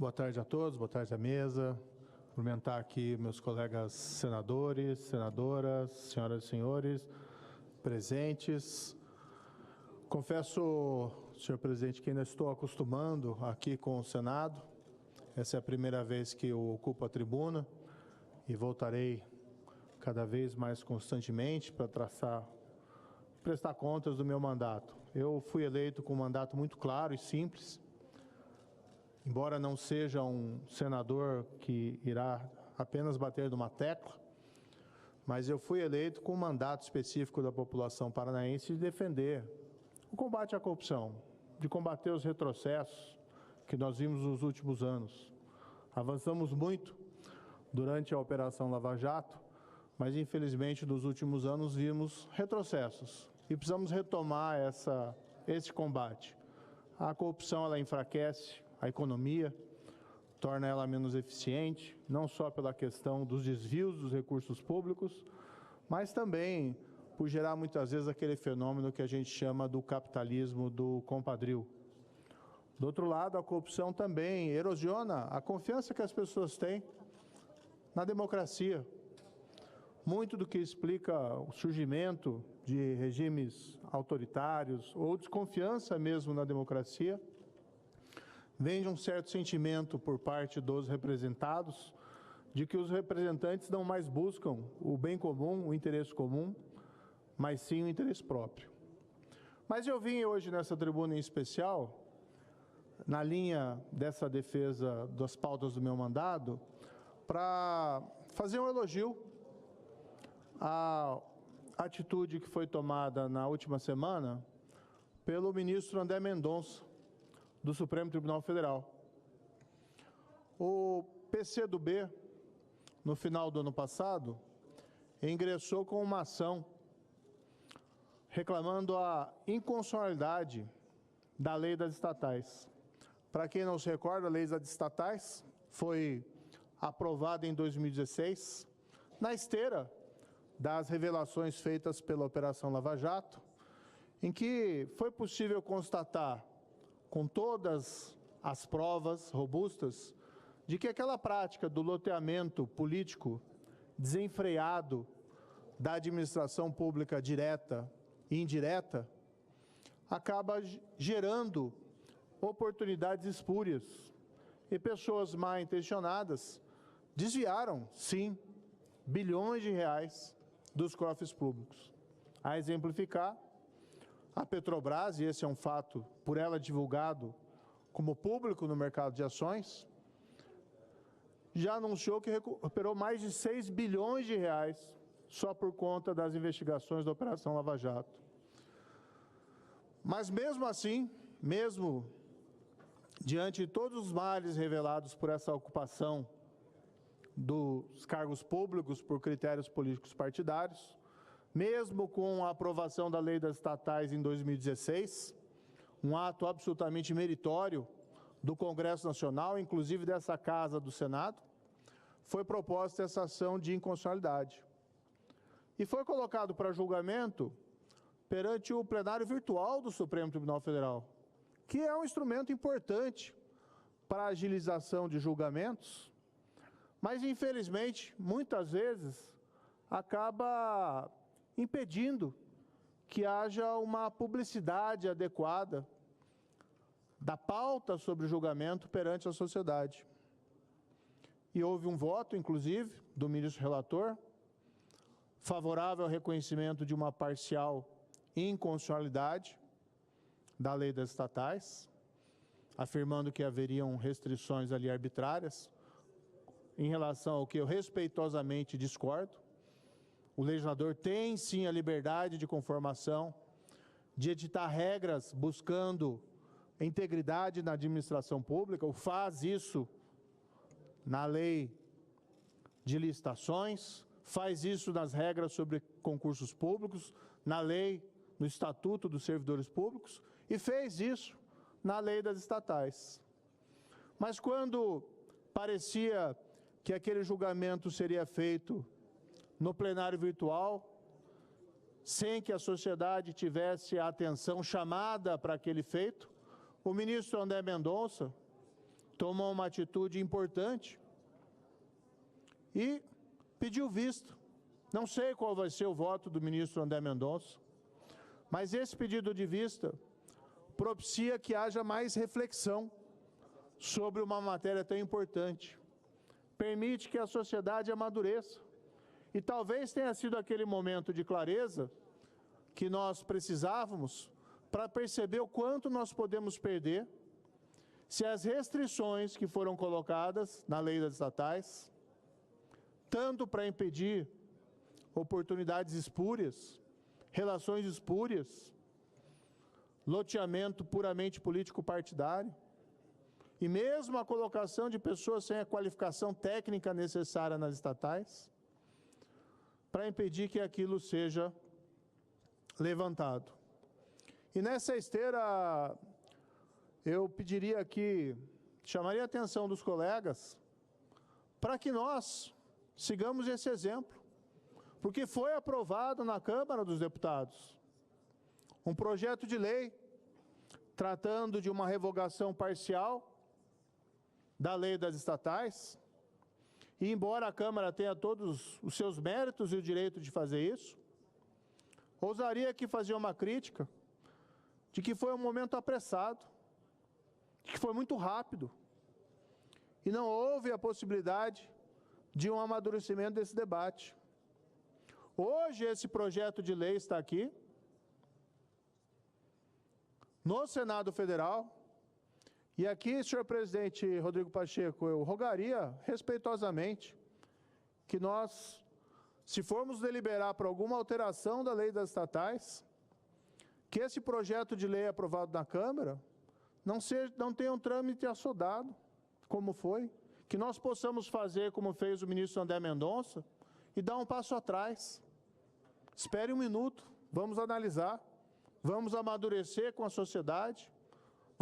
Boa tarde a todos, boa tarde à mesa. Cumprimentar aqui meus colegas senadores, senadoras, senhoras e senhores presentes. Confesso, senhor presidente, que ainda estou acostumando aqui com o Senado. Essa é a primeira vez que eu ocupo a tribuna e voltarei cada vez mais constantemente para prestar contas do meu mandato. Eu fui eleito com um mandato muito claro e simples. Embora não seja um senador que irá apenas bater numa tecla, mas eu fui eleito com um mandato específico da população paranaense de defender o combate à corrupção, de combater os retrocessos que nós vimos nos últimos anos. Avançamos muito durante a Operação Lava Jato, mas infelizmente nos últimos anos vimos retrocessos e precisamos retomar esse combate. A corrupção ela enfraquece a economia, torna ela menos eficiente, não só pela questão dos desvios dos recursos públicos, mas também por gerar muitas vezes aquele fenômeno que a gente chama do capitalismo do compadrio. Do outro lado, a corrupção também erosiona a confiança que as pessoas têm na democracia. Muito do que explica o surgimento de regimes autoritários ou desconfiança mesmo na democracia vem de um certo sentimento por parte dos representados de que os representantes não mais buscam o bem comum, o interesse comum, mas sim o interesse próprio. Mas eu vim hoje nessa tribuna em especial, na linha dessa defesa das pautas do meu mandato, para fazer um elogio à atitude que foi tomada na última semana pelo ministro André Mendonça, do Supremo Tribunal Federal. O PCdoB, no final do ano passado, ingressou com uma ação reclamando a inconstitucionalidade da lei das estatais. Para quem não se recorda, a lei das estatais foi aprovada em 2016, na esteira das revelações feitas pela Operação Lava Jato, em que foi possível constatar com todas as provas robustas, de que aquela prática do loteamento político desenfreado da administração pública direta e indireta acaba gerando oportunidades espúrias e pessoas mal intencionadas desviaram, sim, bilhões de reais dos cofres públicos. A exemplificar, a Petrobras, e esse é um fato por ela divulgado como público no mercado de ações, já anunciou que recuperou mais de 6 bilhões de reais só por conta das investigações da Operação Lava Jato. Mas mesmo assim, mesmo diante de todos os males revelados por essa ocupação dos cargos públicos por critérios políticos partidários, mesmo com a aprovação da lei das estatais em 2016, um ato absolutamente meritório do Congresso Nacional, inclusive dessa Casa do Senado, foi proposta essa ação de inconstitucionalidade. E foi colocado para julgamento perante o plenário virtual do Supremo Tribunal Federal, que é um instrumento importante para a agilização de julgamentos, mas, infelizmente, muitas vezes, acaba impedindo que haja uma publicidade adequada da pauta sobre o julgamento perante a sociedade. E houve um voto, inclusive, do ministro relator, favorável ao reconhecimento de uma parcial inconstitucionalidade da lei das estatais, afirmando que haveriam restrições ali arbitrárias, em relação ao que eu respeitosamente discordo. O legislador tem, sim, a liberdade de conformação, de editar regras buscando integridade na administração pública, ou faz isso na lei de licitações, faz isso nas regras sobre concursos públicos, na lei, no Estatuto dos Servidores Públicos, e fez isso na lei das estatais. Mas quando parecia que aquele julgamento seria feito no plenário virtual, sem que a sociedade tivesse a atenção chamada para aquele feito, o ministro André Mendonça, tomou uma atitude importante e pediu vista. Não sei qual vai ser o voto do ministro André Mendonça, mas esse pedido de vista propicia que haja mais reflexão sobre uma matéria tão importante. Permite que a sociedade amadureça. E talvez tenha sido aquele momento de clareza que nós precisávamos para perceber o quanto nós podemos perder se as restrições que foram colocadas na lei das estatais, tanto para impedir oportunidades espúrias, relações espúrias, loteamento puramente político-partidário, e mesmo a colocação de pessoas sem a qualificação técnica necessária nas estatais, para impedir que aquilo seja levantado. E nessa esteira, eu pediria aqui, chamaria a atenção dos colegas, para que nós sigamos esse exemplo, porque foi aprovado na Câmara dos Deputados um projeto de lei tratando de uma revogação parcial da lei das estatais, e embora a Câmara tenha todos os seus méritos e o direito de fazer isso, ousaria aqui fazer uma crítica de que foi um momento apressado, de que foi muito rápido, e não houve a possibilidade de um amadurecimento desse debate. Hoje esse projeto de lei está aqui, no Senado Federal, e aqui, senhor presidente Rodrigo Pacheco, eu rogaria respeitosamente que nós, se formos deliberar por alguma alteração da lei das estatais, que esse projeto de lei aprovado na Câmara não tenha um trâmite assodado, como foi, que nós possamos fazer como fez o ministro André Mendonça e dar um passo atrás. Espere um minuto, vamos analisar, vamos amadurecer com a sociedade,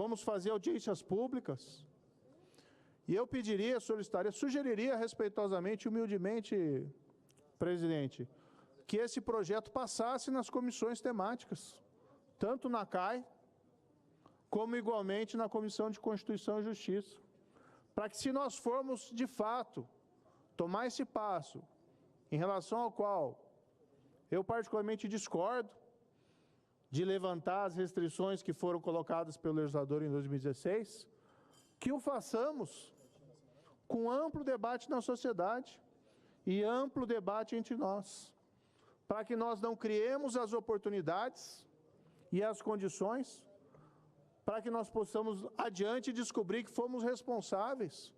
vamos fazer audiências públicas. E eu pediria, solicitaria, sugeriria respeitosamente, humildemente, presidente, que esse projeto passasse nas comissões temáticas, tanto na CAI, como igualmente na Comissão de Constituição e Justiça, para que, se nós formos, de fato, tomar esse passo, em relação ao qual eu particularmente discordo, de levantar as restrições que foram colocadas pelo legislador em 2016, que o façamos com amplo debate na sociedade e amplo debate entre nós, para que nós não criemos as oportunidades e as condições para que nós possamos adiante descobrir que fomos responsáveis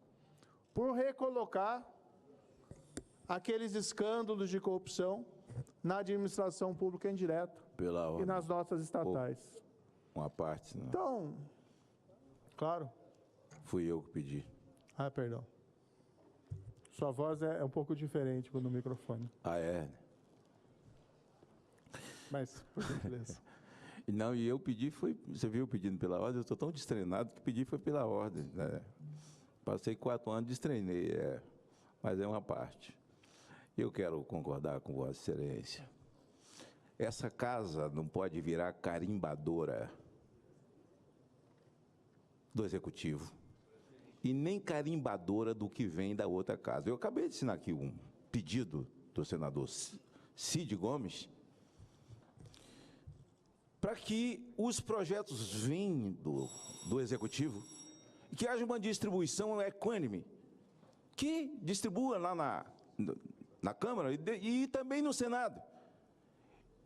por recolocar aqueles escândalos de corrupção na administração pública indireta e nas nossas estatais. Uma parte, né? Então, claro. Fui eu que pedi. Ah, perdão. Sua voz é um pouco diferente no microfone. Ah, é? Mas, por gentileza. Não, e eu pedi, você viu pedindo pela ordem, eu estou tão destreinado que pedi foi pela ordem, né? Passei 4 anos, destreinei, mas é uma parte. Eu quero concordar com Vossa Excelência. Essa casa não pode virar carimbadora do Executivo e nem carimbadora do que vem da outra casa. Eu acabei de assinar aqui um pedido do senador Cid Gomes para que os projetos vindo do Executivo, que haja uma distribuição equânime, que distribua lá na Câmara e também no Senado.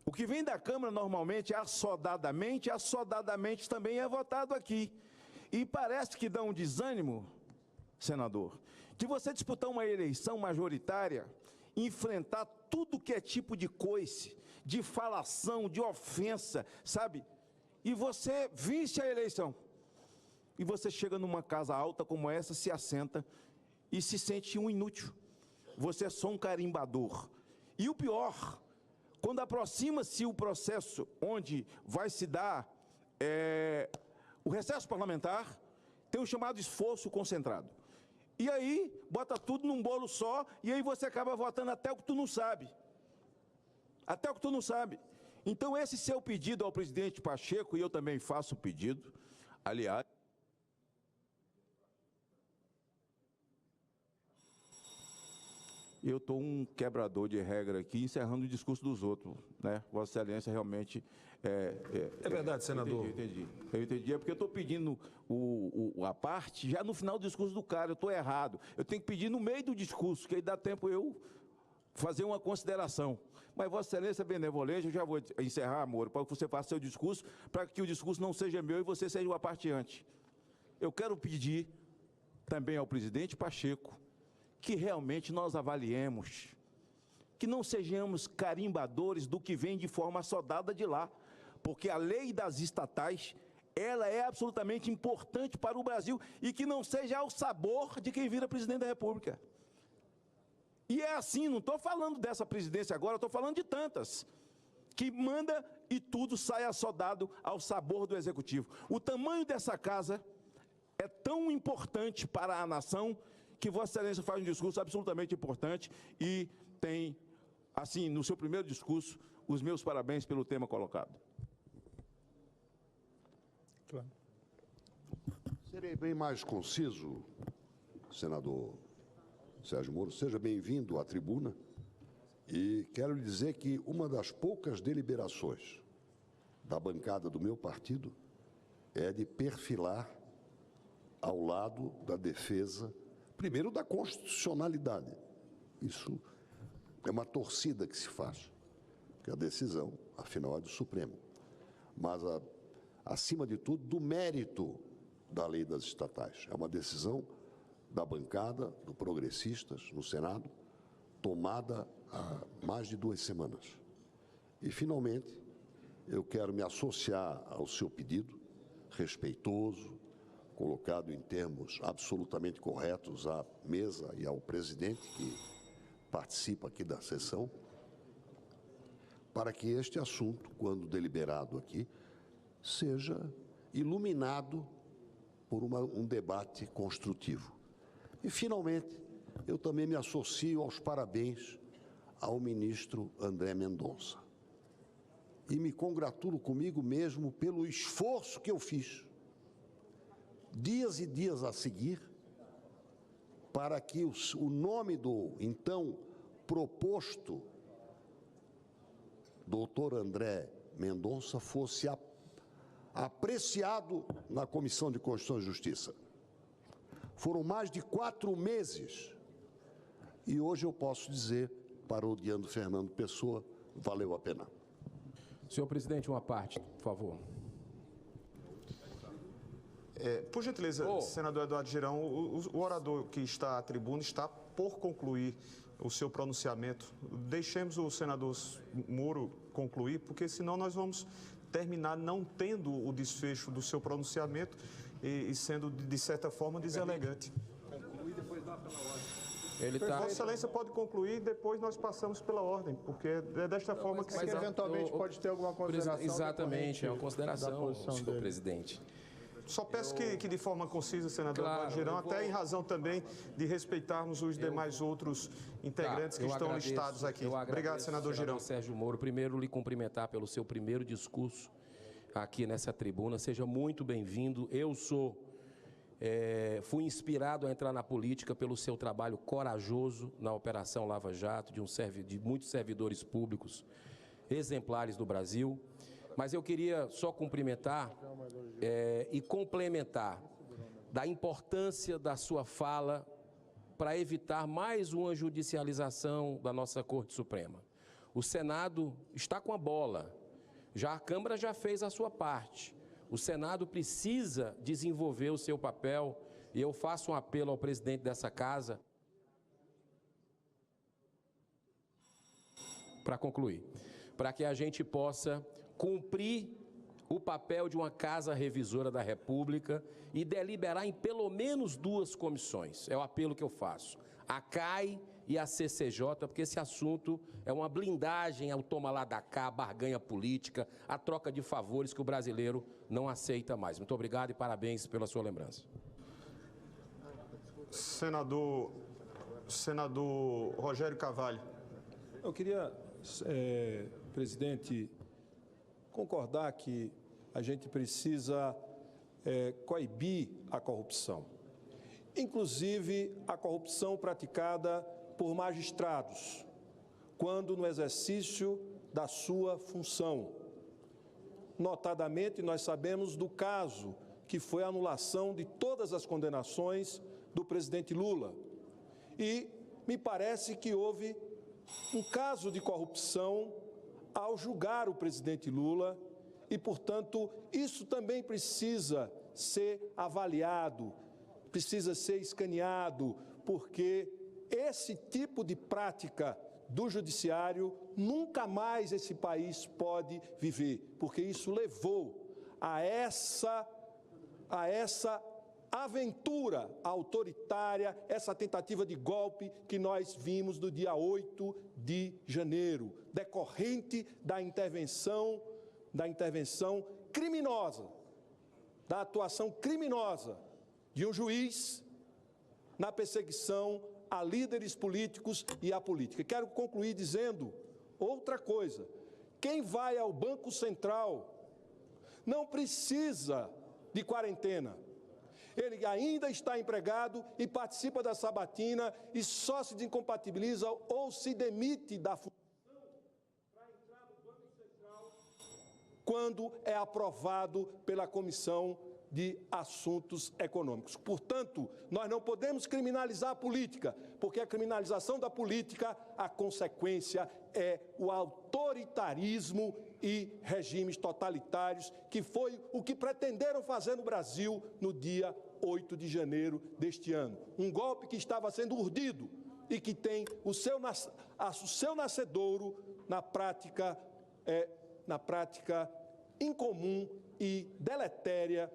O que vem da Câmara, normalmente, assodadamente também é votado aqui. E parece que dá um desânimo, senador, de você disputar uma eleição majoritária, enfrentar tudo que é tipo de coice, de falação, de ofensa, sabe? E você vence a eleição. E você chega numa casa alta como essa, se assenta e se sente um inútil. Você é só um carimbador. E o pior, quando aproxima-se o processo onde vai se dar o recesso parlamentar, tem o chamado esforço concentrado. E aí, bota tudo num bolo só, e aí você acaba votando até o que tu não sabe. Até o que tu não sabe. Então, esse seu pedido ao presidente Pacheco, e eu também faço o pedido, aliás, eu estou um quebrador de regra aqui, encerrando o discurso dos outros, né? Vossa Excelência realmente... É verdade, senador. Eu entendi. É porque eu estou pedindo a parte já no final do discurso do cara, eu estou errado. Eu tenho que pedir no meio do discurso, que aí dá tempo eu fazer uma consideração. Mas Vossa Excelência é benevolente, eu já vou encerrar, Moro, para que você faça seu discurso, para que o discurso não seja meu e você seja uma parteante. Eu quero pedir também ao presidente Pacheco que realmente nós avaliemos, que não sejamos carimbadores do que vem de forma assodada de lá, porque a lei das estatais, ela é absolutamente importante para o Brasil e que não seja ao sabor de quem vira presidente da República. E é assim, não estou falando dessa presidência agora, estou falando de tantas, que manda e tudo sai assodado ao sabor do Executivo. O tamanho dessa casa é tão importante para a nação que Vossa Excelência faz um discurso absolutamente importante e tem, assim, no seu primeiro discurso, os meus parabéns pelo tema colocado. Claro. Serei bem mais conciso, senador Sérgio Moro. Seja bem-vindo à tribuna. E quero lhe dizer que uma das poucas deliberações da bancada do meu partido é de perfilar ao lado da defesa, primeiro, da constitucionalidade. Isso é uma torcida que se faz, porque a decisão, afinal, é do Supremo. Mas, acima de tudo, do mérito da lei das estatais. É uma decisão da bancada, do Progressistas, no Senado, tomada há mais de 2 semanas. E, finalmente, eu quero me associar ao seu pedido, respeitoso, colocado em termos absolutamente corretos à mesa e ao presidente que participa aqui da sessão, para que este assunto, quando deliberado aqui, seja iluminado por um debate construtivo. E, finalmente, eu também me associo aos parabéns ao ministro André Mendonça. E me congratulo comigo mesmo pelo esforço que eu fiz, dias e dias a seguir, para que o nome do então proposto doutor André Mendonça fosse apreciado na Comissão de Constituição e Justiça. Foram mais de 4 meses e hoje eu posso dizer, parodiando Fernando Pessoa, valeu a pena. Senhor presidente, uma parte, por favor. Por gentileza, senador Eduardo Girão, o orador que está à tribuna está por concluir o seu pronunciamento. Deixemos o senador Moro concluir, porque senão nós vamos terminar não tendo o desfecho do seu pronunciamento e sendo, de certa forma, deselegante. Concluir, depois dá pela ordem. Vossa Excelência pode concluir e depois nós passamos pela ordem, porque é desta forma que se... Eventualmente pode ter alguma consideração. Exatamente, é uma consideração, senhor presidente. Só peço que de forma concisa, senador Eduardo Girão, até em razão também de respeitarmos os demais outros integrantes que estão listados aqui. Obrigado, senador Girão. Sérgio Moro, primeiro lhe cumprimentar pelo seu primeiro discurso aqui nessa tribuna. Seja muito bem-vindo. Eu fui inspirado a entrar na política pelo seu trabalho corajoso na Operação Lava Jato, de muitos servidores públicos exemplares do Brasil. Mas eu queria só cumprimentar e complementar da importância da sua fala para evitar mais uma judicialização da nossa Corte Suprema. O Senado está com a bola, a Câmara já fez a sua parte. O Senado precisa desenvolver o seu papel e eu faço um apelo ao presidente dessa casa para concluir, para que a gente possa cumprir o papel de uma casa revisora da República e deliberar em pelo menos 2 comissões. É o apelo que eu faço. A CAI e a CCJ, porque esse assunto é uma blindagem ao toma lá da cá, a barganha política, a troca de favores que o brasileiro não aceita mais. Muito obrigado e parabéns pela sua lembrança. Senador Rogério Carvalho. Eu queria, presidente, concordar que a gente precisa coibir a corrupção, inclusive a corrupção praticada por magistrados, quando no exercício da sua função. Notadamente, nós sabemos do caso que foi a anulação de todas as condenações do presidente Lula. E me parece que houve um caso de corrupção ao julgar o presidente Lula e, portanto, isso também precisa ser avaliado, precisa ser escaneado, porque esse tipo de prática do judiciário nunca mais esse país pode viver, porque isso levou a essa aventura autoritária, essa tentativa de golpe que nós vimos no dia 8 de janeiro, decorrente da intervenção criminosa, da atuação criminosa de um juiz na perseguição a líderes políticos e à política. Quero concluir dizendo outra coisa. Quem vai ao Banco Central não precisa de quarentena. Ele ainda está empregado e participa da sabatina e só se desincompatibiliza ou se demite da função para entrar no Banco Central quando é aprovado pela Comissão de Assuntos Econômicos. Portanto, nós não podemos criminalizar a política, porque a criminalização da política, a consequência é o autoritarismo e regimes totalitários, que foi o que pretenderam fazer no Brasil no dia 8 de janeiro deste ano. Um golpe que estava sendo urdido e que tem o seu nascedouro na prática incomum e deletéria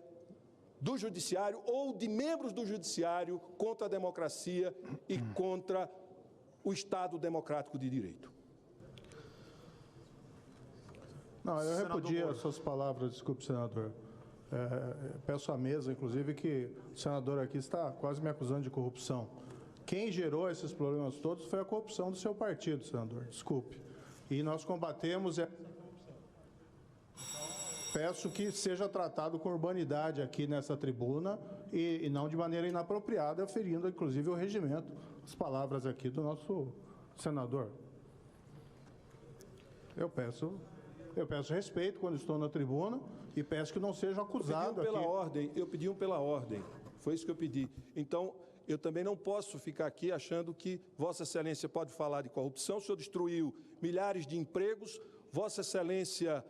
do judiciário ou de membros do judiciário contra a democracia e contra o Estado democrático de direito. Não, eu repudio as suas palavras, desculpe, senador. Peço à mesa, inclusive, que o senador aqui está quase me acusando de corrupção. Quem gerou esses problemas todos foi a corrupção do seu partido, senador, desculpe. E nós combatemos essa corrupção. Peço que seja tratado com urbanidade aqui nessa tribuna e não de maneira inapropriada, ferindo, inclusive, o regimento. As palavras aqui do nosso senador. Eu peço respeito quando estou na tribuna e peço que não seja acusado aqui. Eu pedi pela ordem, foi isso que eu pedi. Então, eu também não posso ficar aqui achando que Vossa Excelência pode falar de corrupção. O senhor destruiu milhares de empregos, Vossa Excelência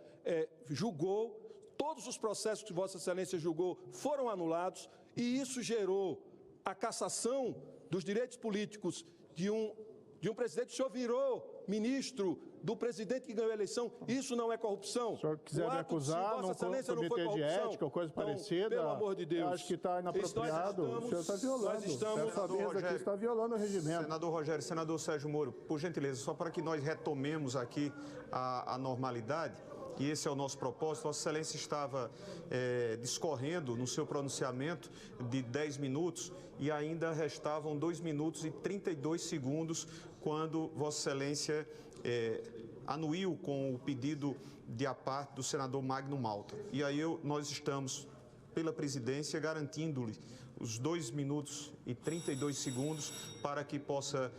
julgou, todos os processos que Vossa Excelência julgou foram anulados e isso gerou a cassação dos direitos políticos de um presidente. O senhor virou ministro do presidente que ganhou a eleição. Isso não é corrupção. Se o senhor quiser me acusar num comitê de ética ou coisa parecida, pelo amor de Deus, acho que está inapropriado. O senhor está violando. Essa mesa aqui está violando o regimento. Senador Rogério, senador Sérgio Moro, por gentileza, só para que nós retomemos aqui a normalidade, e esse é o nosso propósito. Vossa Excelência estava discorrendo no seu pronunciamento de 10 minutos e ainda restavam 2 minutos e 32 segundos quando Vossa Excelência anuiu com o pedido de à parte do senador Magno Malta. E aí nós estamos, pela presidência, garantindo-lhe os 2 minutos e 32 segundos para que possa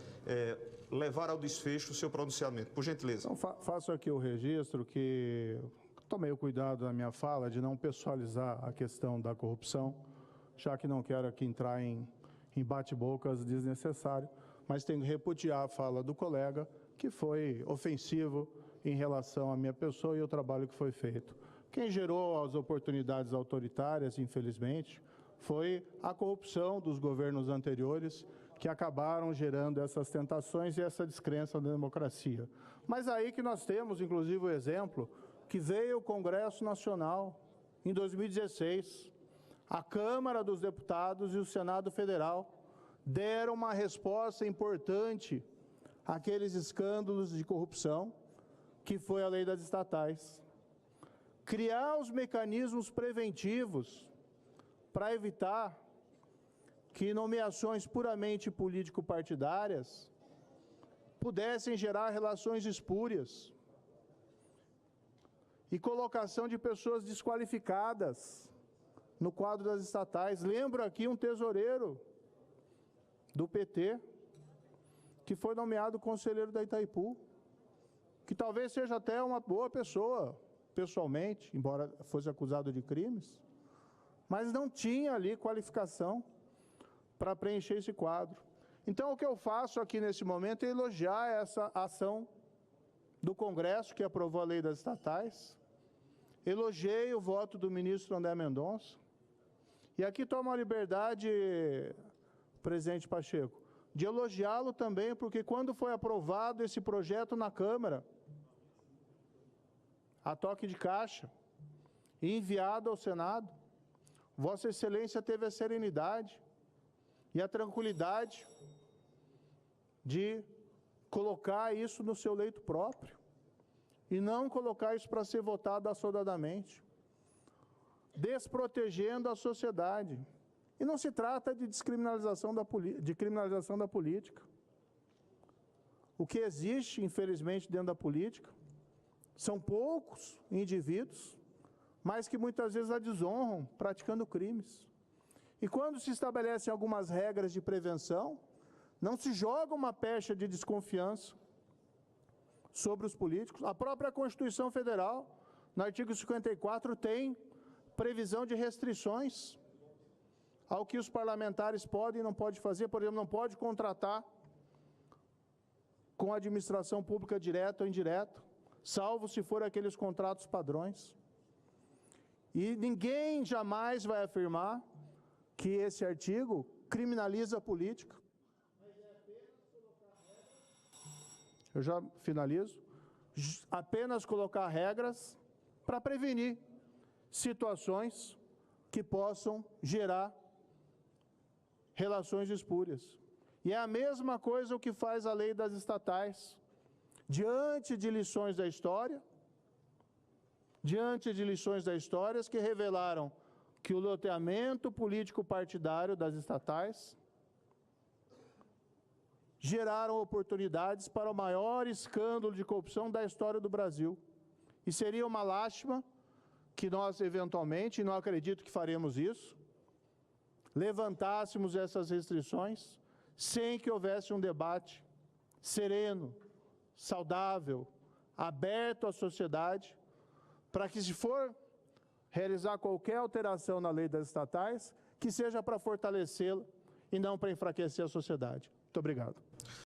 levar ao desfecho o seu pronunciamento. Por gentileza. Então, faço aqui o registro que tomei o cuidado na minha fala de não pessoalizar a questão da corrupção, já que não quero aqui entrar em bate-bocas desnecessário, mas tenho que repudiar a fala do colega, que foi ofensivo em relação à minha pessoa e ao trabalho que foi feito. Quem gerou as oportunidades autoritárias, infelizmente, foi a corrupção dos governos anteriores, que acabaram gerando essas tentações e essa descrença na democracia. Mas aí que nós temos, inclusive, o exemplo que veio o Congresso Nacional em 2016. A Câmara dos Deputados e o Senado Federal deram uma resposta importante àqueles escândalos de corrupção, que foi a lei das estatais. Criar os mecanismos preventivos para evitar que nomeações puramente político-partidárias pudessem gerar relações espúrias e colocação de pessoas desqualificadas no quadro das estatais. Lembro aqui um tesoureiro do PT, que foi nomeado conselheiro da Itaipu, que talvez seja até uma boa pessoa, pessoalmente, embora fosse acusado de crimes, mas não tinha ali qualificação para preencher esse quadro. Então, o que eu faço aqui nesse momento é elogiar essa ação do Congresso, que aprovou a lei das estatais, elogiei o voto do ministro André Mendonça, e aqui tomo a liberdade, presidente Pacheco, de elogiá-lo também, porque quando foi aprovado esse projeto na Câmara, a toque de caixa, e enviado ao Senado, Vossa Excelência teve a serenidade e a tranquilidade de colocar isso no seu leito próprio e não colocar isso para ser votado assodadamente, desprotegendo a sociedade. E não se trata de criminalização da política. O que existe, infelizmente, dentro da política são poucos indivíduos, mas que muitas vezes a desonram praticando crimes. E quando se estabelecem algumas regras de prevenção, não se joga uma pecha de desconfiança sobre os políticos. A própria Constituição Federal, no artigo 54, tem previsão de restrições ao que os parlamentares podem e não podem fazer. Por exemplo, não pode contratar com a administração pública direta ou indireta, salvo se for aqueles contratos padrões. E ninguém jamais vai afirmar que esse artigo criminaliza a política. Eu já finalizo. Apenas colocar regras para prevenir situações que possam gerar relações espúrias. E é a mesma coisa o que faz a lei das estatais. Diante de lições da história, que revelaram que o loteamento político partidário das estatais geraram oportunidades para o maior escândalo de corrupção da história do Brasil. E seria uma lástima que nós, eventualmente, e não acredito que faremos isso, levantássemos essas restrições sem que houvesse um debate sereno, saudável, aberto à sociedade, para que, se for realizar qualquer alteração na lei das estatais, que seja para fortalecê-la e não para enfraquecer a sociedade. Muito obrigado.